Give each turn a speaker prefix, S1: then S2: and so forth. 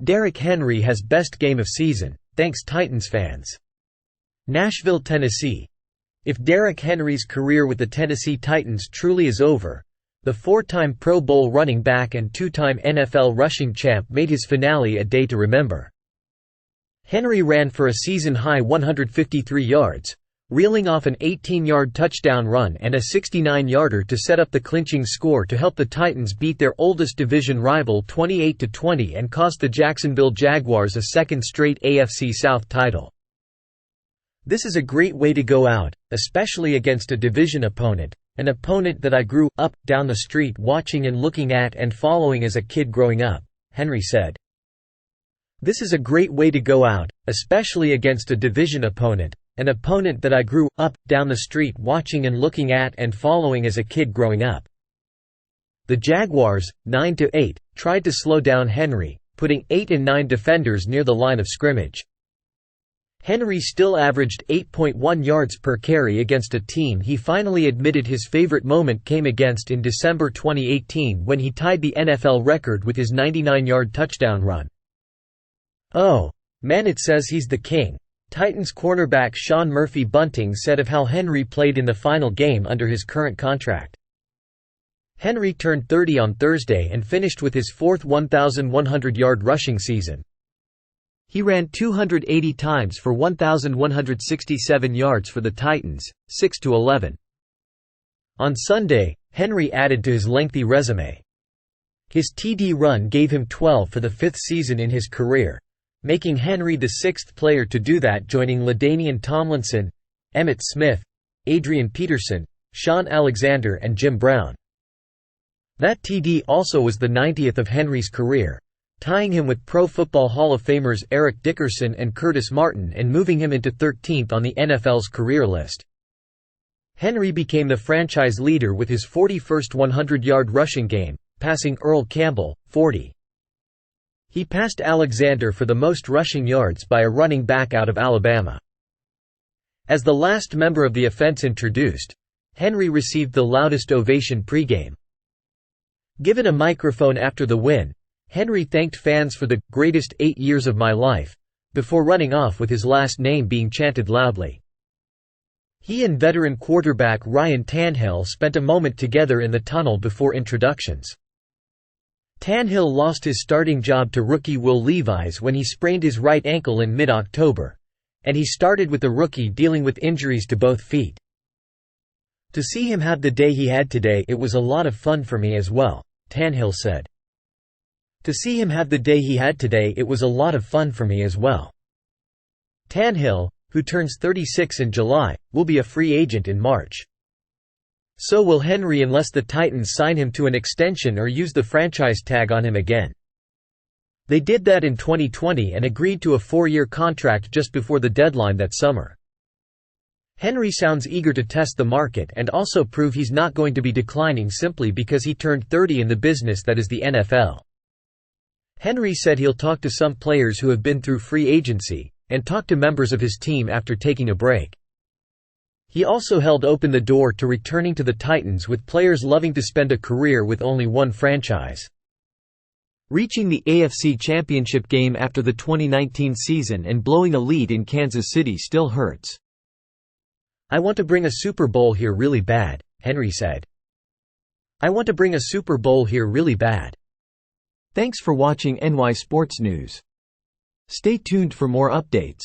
S1: Derrick Henry has best game of season, thanks Titans fans. Nashville, Tennessee. If Derrick Henry's career with the Tennessee Titans truly is over, the four-time Pro Bowl running back and two-time NFL rushing champ made his finale a day to remember. Henry ran for a season-high 153 yards, reeling off an 18-yard touchdown run and a 69-yarder to set up the clinching score to help the Titans beat their oldest division rival 28-20 and cost the Jacksonville Jaguars a second straight AFC South title. "This is a great way to go out, especially against a division opponent, an opponent that I grew up down the street watching and looking at and following as a kid growing up," Henry said. "This is a great way to go out, especially against a division opponent, an opponent that I grew up down the street watching and looking at and following as a kid growing up." The Jaguars, 9-8, tried to slow down Henry, putting 8 and 9 defenders near the line of scrimmage. Henry still averaged 8.1 yards per carry against a team he finally admitted his favorite moment came against in December 2018 when he tied the NFL record with his 99-yard touchdown run. "Oh, man, it says he's the king," Titans cornerback Sean Murphy-Bunting said of how Henry played in the final game under his current contract. Henry turned 30 on Thursday and finished with his fourth 1,100-yard rushing season. He ran 280 times for 1,167 yards for the Titans, 6-11. On Sunday, Henry added to his lengthy resume. His TD run gave him 12 for the fifth season in his career, making Henry the sixth player to do that, joining LaDainian Tomlinson, Emmitt Smith, Adrian Peterson, Shaun Alexander and Jim Brown. That TD also was the 90th of Henry's career, tying him with Pro Football Hall of Famers Eric Dickerson and Curtis Martin and moving him into 13th on the NFL's career list. Henry became the franchise leader with his 41st 100-yard rushing game, passing Earl Campbell, 40. He passed Alexander for the most rushing yards by a running back out of Alabama. As the last member of the offense introduced, Henry received the loudest ovation pregame. Given a microphone after the win, Henry thanked fans for the "greatest 8 years of my life," before running off with his last name being chanted loudly. He and veteran quarterback Ryan Tannehill spent a moment together in the tunnel before introductions. Tannehill lost his starting job to rookie Will Levis when he sprained his right ankle in mid-October, and he started with the rookie dealing with injuries to both feet. "To see him have the day he had today, it was a lot of fun for me as well," Tannehill said. "To see him have the day he had today, it was a lot of fun for me as well." Tannehill, who turns 36 in July, will be a free agent in March. So will Henry unless the Titans sign him to an extension or use the franchise tag on him again. They did that in 2020 and agreed to a 4-year contract just before the deadline that summer. Henry sounds eager to test the market and also prove he's not going to be declining simply because he turned 30 in the business that is the NFL. Henry said he'll talk to some players who have been through free agency, and talk to members of his team after taking a break. He also held open the door to returning to the Titans, with players loving to spend a career with only one franchise. Reaching the AFC Championship game after the 2019 season and blowing a lead in Kansas City still hurts. "I want to bring a Super Bowl here really bad," Henry said. "I want to bring a Super Bowl here really bad." Thanks for watching NY Sports News. Stay tuned for more updates.